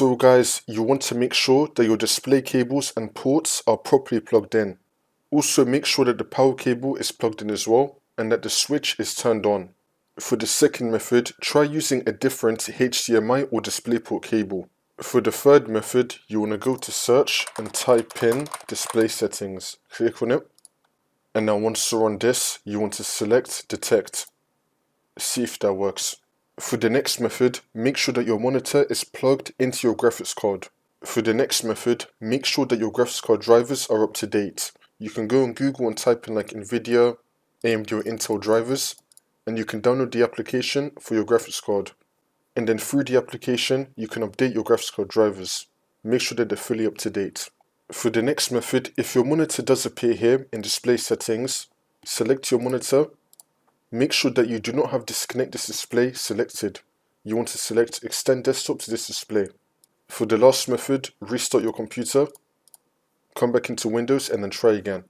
So guys, you want to make sure that your display cables and ports are properly plugged in. Also make sure that the power cable is plugged in as well and that the switch is turned on. For the second method, try using a different HDMI or DisplayPort cable. For the third method, you want to go to search and type in display settings. Click on it. And now once you're on this, you want to select detect. See if that works. For the next method, make sure that your monitor is plugged into your graphics card. For the next method, make sure that your graphics card drivers are up to date. You can go on Google and type in like NVIDIA, AMD or Intel drivers, and you can download the application for your graphics card. And then through the application, you can update your graphics card drivers. Make sure that they're fully up to date. For the next method, if your monitor does appear here in display settings, select your monitor. Make sure that you do not have disconnect this display selected. You want to select extend desktop to this display. For the last method, restart your computer, come back into Windows and then try again.